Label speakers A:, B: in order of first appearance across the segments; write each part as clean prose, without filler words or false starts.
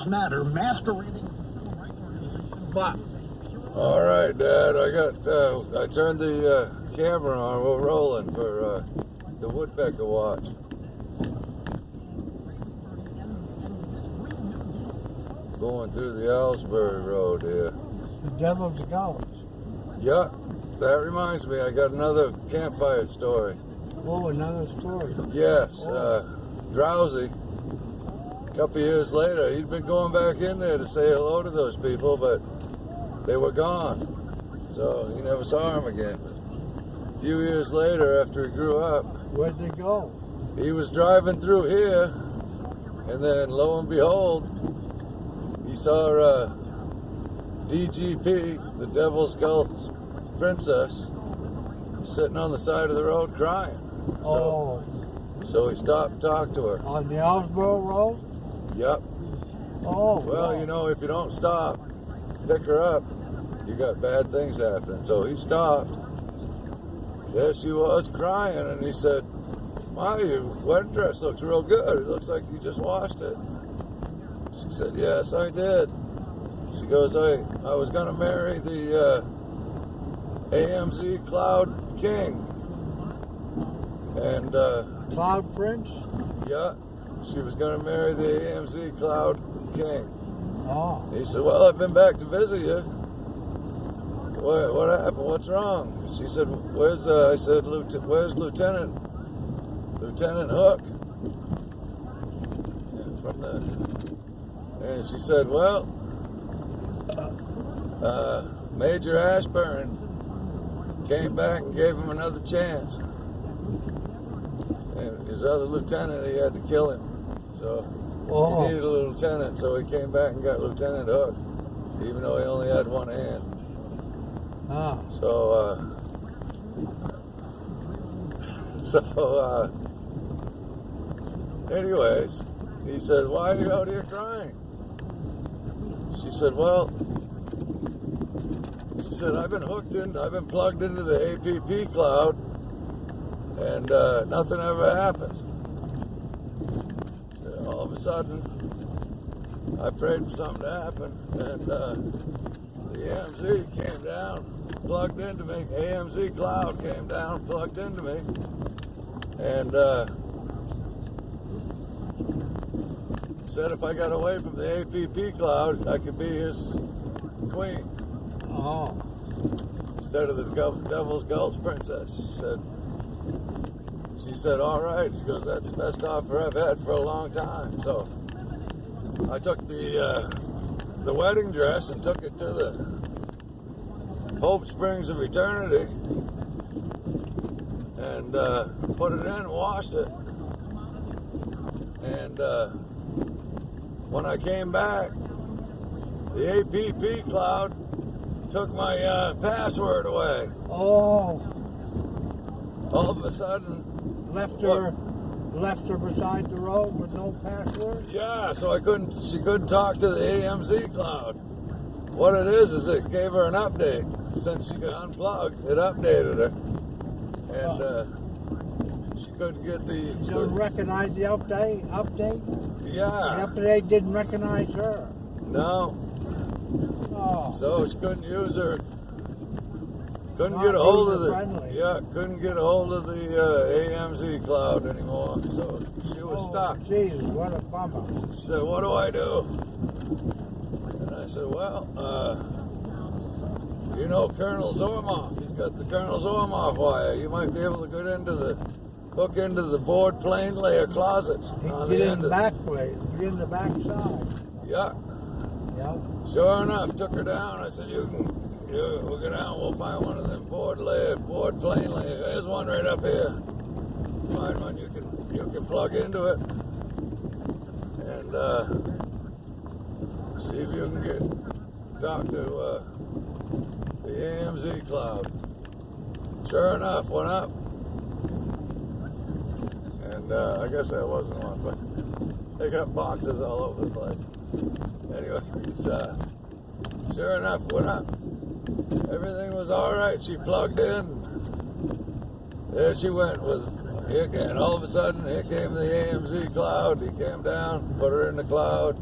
A: Matter masquerading as a civil rights organization.
B: But all right, Dad. I turned the camera on. We're rolling for the woodpecker watch. Going through the Ellsbury Road here.
C: The Devil's Gouch.
B: Yeah, that reminds me. I got another campfire story.
C: Oh, another story.
B: Yes, Drousey. A couple years later, he'd been going back in there to say hello to those people, but they were gone. So he never saw them again. A few years later, after he grew up,
C: Where'd they go?
B: he was driving through here, and then lo and behold, he saw DGP, the Devil's Gulch Princess, sitting on the side of the road crying. So he stopped and talked to her.
C: On the Ellsbury Road?
B: Yep.
C: Oh,
B: Well, you know, if you don't stop, pick her up, you got bad things happening. So he stopped. There she was crying, and he said, "My, your wedding dress looks real good. It looks like you just washed it." She said, "Yes, I did." She goes, I was going to marry the AMZ Cloud King. And,
C: Cloud Prince?
B: yeah, she was going to marry the AMZ Cloud King.
C: Oh.
B: He said, "Well, I've been back to visit you. What happened? What's wrong?" She said, I said, "Where's Lieutenant Hook?" And she said, "Well, Major Ashburn came back and gave him another chance. And his other lieutenant, he had to kill him. So he needed a lieutenant, so he came back and got Lieutenant Hook, even though he only had one hand." So, anyways, he said, "Why are you out here crying?" She said, "I've been plugged into the APP cloud, and nothing ever happens. So all of a sudden, I prayed for something to happen, and the AMZ came down, plugged into me. AMZ cloud came down, plugged into me, and said if I got away from the APP cloud, I could be his queen."
C: Oh.
B: Instead of the Devil's Gulch Princess. She said, "All right." She goes, "That's the best offer I've had for a long time." So I took the wedding dress and took it to the Hope Springs of Eternity and put it in and washed it. And when I came back, the APP cloud took my password away.
C: Oh.
B: All of a sudden,
C: Left her beside the road with no password?
B: yeah, so she couldn't talk to the AMZ cloud. What it is it gave her an update. Since she got unplugged, it updated her. And she couldn't get the...
C: Didn't recognize the update?
B: Yeah.
C: The update didn't recognize her.
B: No.
C: Oh.
B: So she couldn't use her... Couldn't get a hold of the AMZ cloud anymore. So she was stuck.
C: Jesus, what a bummer.
B: She said, "What do I do?" And I said, "Well, you know Colonel Zormoff. He's got the Colonel Zormoff wire. You might be able to hook into the board plane layer closets on
C: Get
B: the
C: in
B: end
C: the
B: of
C: back way. Get in the back side.
B: Yeah.
C: Yeah.
B: Sure enough, took her down. I said, we'll go down, we'll find one of them board plane layers. There's one right up here. Find one you can plug into it. And see if you can talk to the AMZ cloud." Sure enough, went up. And I guess that wasn't one, but they got boxes all over the place. Anyway, sure enough, went up. Everything was all right. She plugged in. There she went with And all of a sudden, here came the AMZ cloud. He came down, put her in the cloud,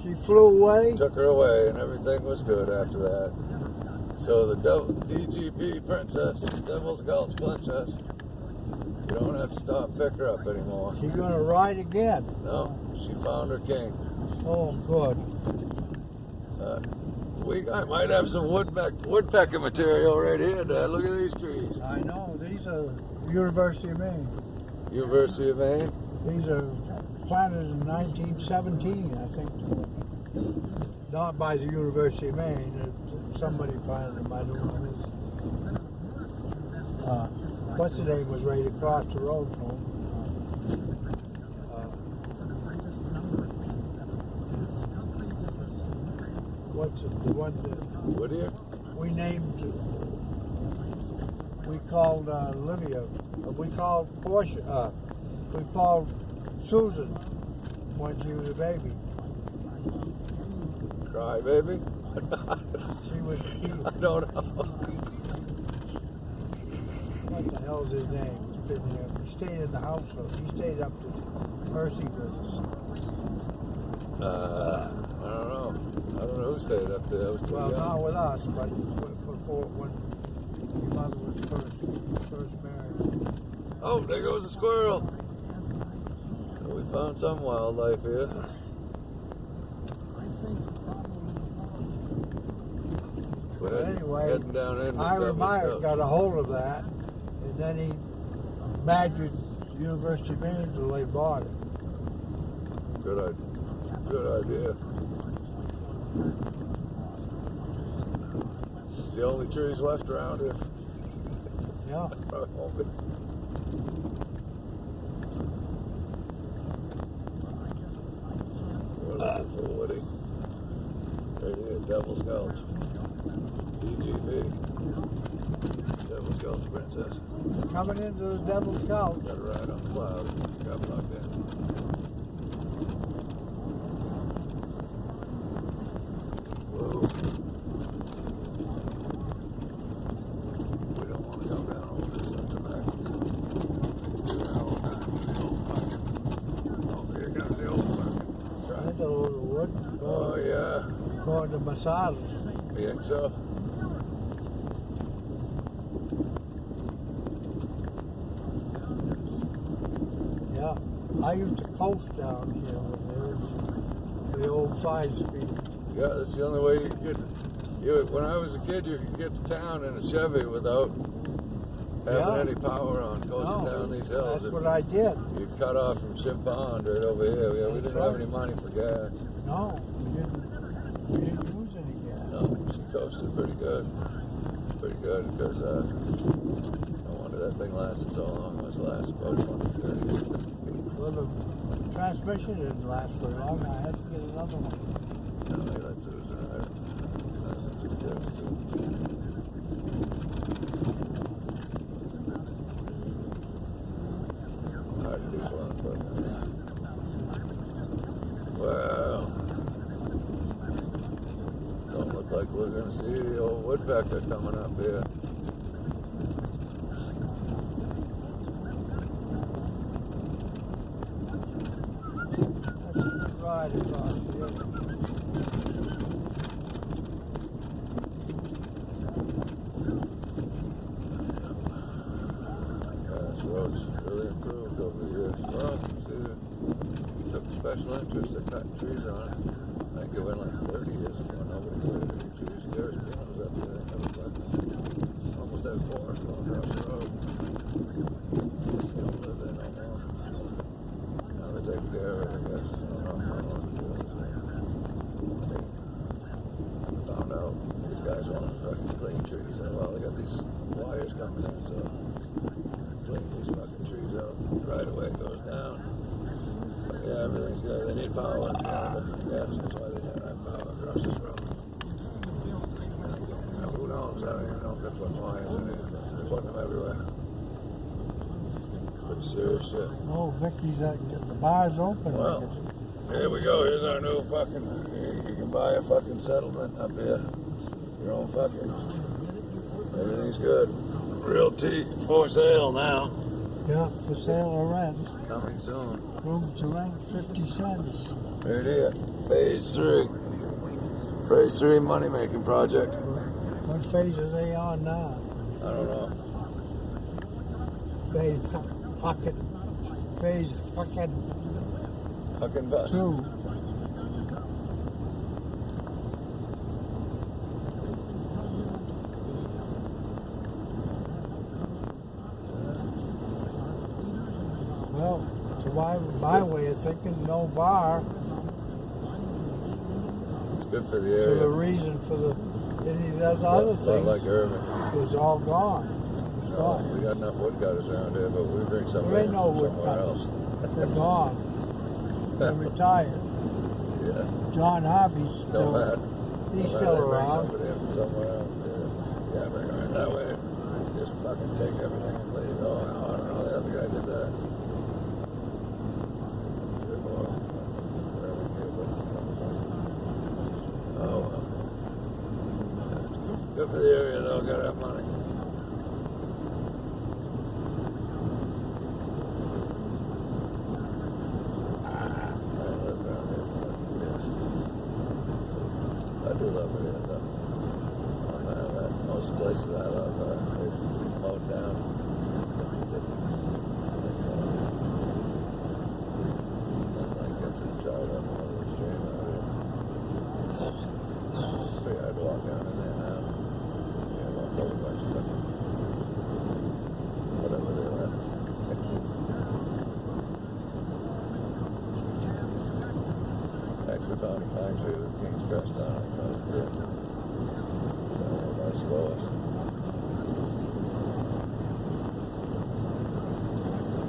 C: She flew away.
B: Took her away, and everything was good after that. So the DGP princess, Devil's Gulch princess, you don't have to stop and pick her up anymore.
C: She's gonna ride again.
B: No, she found her king.
C: Oh, good.
B: I might have some woodpecker material right here, Dad. Look at these trees.
C: I know. These are University of Maine.
B: University of Maine.
C: These are planted in 1917, I think. Not by the University of Maine. Somebody planted them. I don't know who. What's the name was right across the road from him. What's it? The one that
B: Whittier?
C: we named? We called Olivia. We called Portia. We called Susan when she was a baby.
B: Cry baby?
C: She was cute.
B: I don't know.
C: What the hell's his name? He's been here. He stayed in the house. He stayed up to Mercy with us.
B: I don't know. I don't know who stayed up there. I was too
C: Well,
B: young.
C: not with us, but before when your mother was first married.
B: Oh, there goes a squirrel. We found some wildlife here.
C: But
B: We're
C: anyway,
B: heading down in.
C: Ira Myers got a hold of that, and then he badgered University of Maine till they bought it.
B: Good idea. Good idea. It's the only trees left around here.
C: Yeah.
B: Probably won't be. We're looking for Woody. Right here, Devil's Gulch. DGP. Devil's Gulch Princess.
C: Coming into the Devil's Gulch.
B: Got a ride on the cloud. Got plugged in. Whoa. We don't want to go down all this up tonight. Oh, here comes the old fucking
C: There's a load of wood.
B: Oh, yeah.
C: Going to Masadas.
B: You think so?
C: Yeah. I used to coast down here with the old 5-speed.
B: Yeah, that's the only way you could get. When I was a kid, you could get to town in a Chevy without having any power on, coasting down these hills.
C: That's what I did.
B: You cut off from Shim Pond right over here. Yeah, we
C: That's
B: didn't have
C: right.
B: any money for gas.
C: No, we didn't use any gas.
B: No, she coasted pretty good. Pretty good because no wonder that thing lasted so long. It must last about 20, 30 years.
C: Well, the transmission didn't last very long. I had to get another one.
B: No, they let Susan in there. Hard to do fun, but well, don't look like we're gonna see the old woodpecker coming up here.
C: That's right across here.
B: This road's really improved over here. Well, see, they took a special interest. They're cutting trees on it. I think it went like 30 years ago. Nobody planted any trees. Garrett's Piano was up here. They never planted. Almost had forest going across the road. They don't live there no more. Now they're taking care of it, I guess. I don't know how long to do it. They found out these guys want to fucking clean trees. Well, they got these wires coming in, so clean these fucking trees out. Right away it goes down. But yeah, everything's good. They need power. Yeah, that's why they don't have power across this road. Who knows? I don't even know if they're putting wires in it. They're putting them everywhere. Pretty serious shit.
C: Oh, Vicky's the bar's open.
B: Well, here we go. Here's our new fucking. You can buy a fucking settlement up here. Your own fucking. Everything's good. Realty for sale now.
C: Yeah, for sale or rent.
B: Coming soon.
C: Rooms to rent 50 cents.
B: Right here. Phase 3. Phase 3 money making project.
C: What phase are they on now?
B: I don't know.
C: Phase fucking
B: Fucking bust.
C: 2. Well, so my way of thinking, no bar.
B: It's good for the
C: So
B: area.
C: the reason for any of those other
B: Not
C: things
B: like Irving.
C: is all gone. It's
B: No,
C: gone.
B: we got enough woodcutters around here, but we bring some
C: There ain't
B: in
C: no
B: from somewhere
C: woodcutters.
B: else.
C: They're gone. They're retired.
B: Yeah.
C: John Harvey's
B: No
C: still,
B: matter.
C: he's
B: No
C: still
B: matter, they bring
C: around.
B: somebody in from somewhere else. Yeah, bring them in that way. Just fucking take everything and leave. Oh, I don't know. The other guy did that. Oh, well. Good for the area, though. Gotta have money. I live around here for years. I do love it here, though. Most places I love, they've mowed down. Nothing like gets it dried up on the stream out here. Pretty hard to walk down in there now. Yeah, walk over a bunch of fucking whatever they left. Actually found a pine tree with King's Crest on it. That was good. Nice lows.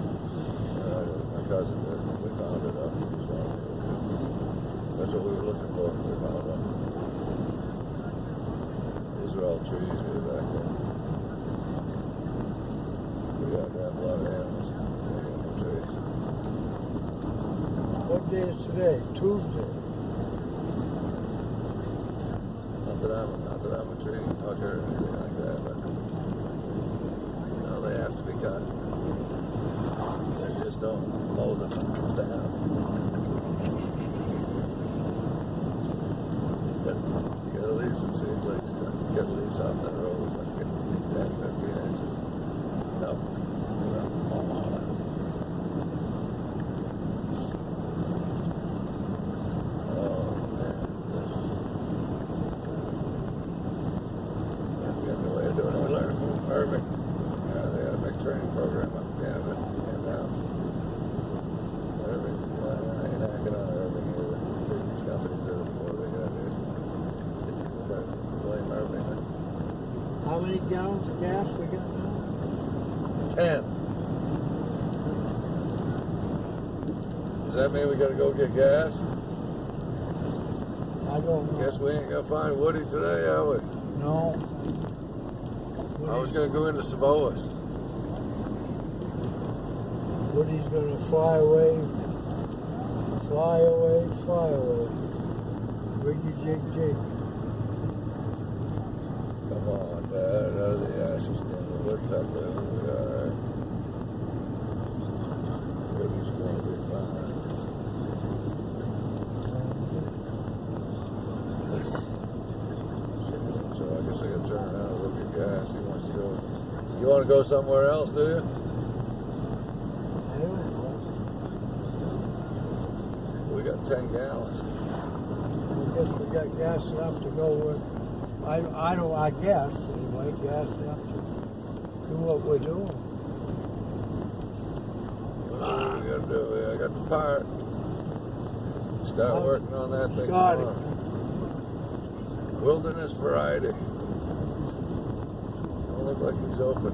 B: My cousin did. We found it up. So that's what we were looking for. We found it. These were all trees here back then. We got to have a lot of animals. We got no trees.
C: What day is today? Tuesday.
B: Not that I'm a tree hugger or anything like that, but no, they have to be cut. They just don't mow the fuckers down. You gotta leave some seedlings. You gotta leave something that are over fucking 10, 15 inches. No. Irving. They got a big training program up in Canada. And Irving, I ain't hacking on Irving either. These companies did it before they got here. Blame Irving.
C: How many gallons of gas we got now?
B: 10. Does that mean we gotta go get gas?
C: I don't know.
B: Guess we ain't gonna find Woody today, are we?
C: No.
B: I was gonna go into Saboas.
C: Woody's gonna fly away. Fly away, fly away. Wiggy jig jig.
B: Come on, Dad, out of the ashes, get the woodpecker. It'll be alright. Woody's gonna be fine. So I guess I gotta turn around and look at gas. He wants to go. You want to go somewhere else, do you?
C: I don't know.
B: We got 10 gallons.
C: I guess we got gas enough to go with. I guess anyway, gas enough to do what we're doing.
B: What we gotta do? I got the part. Start working on that thing
C: Scotty.
B: tomorrow. Wilderness variety. Don't look like he's open.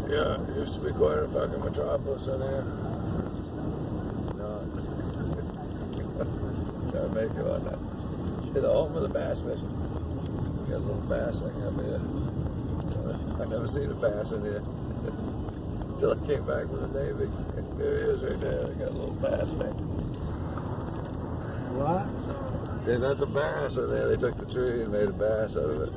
B: Yeah, it used to be quite a fucking metropolis in here. Not. Gotta make it on that. The home of the bass fishing. We got a little bass thing up here. I never seen a bass in here. Till I came back from the Navy. There he is right there. They got a little bass thing.
C: What?
B: Yeah, that's a bass in there. They took the tree and made a bass out of it.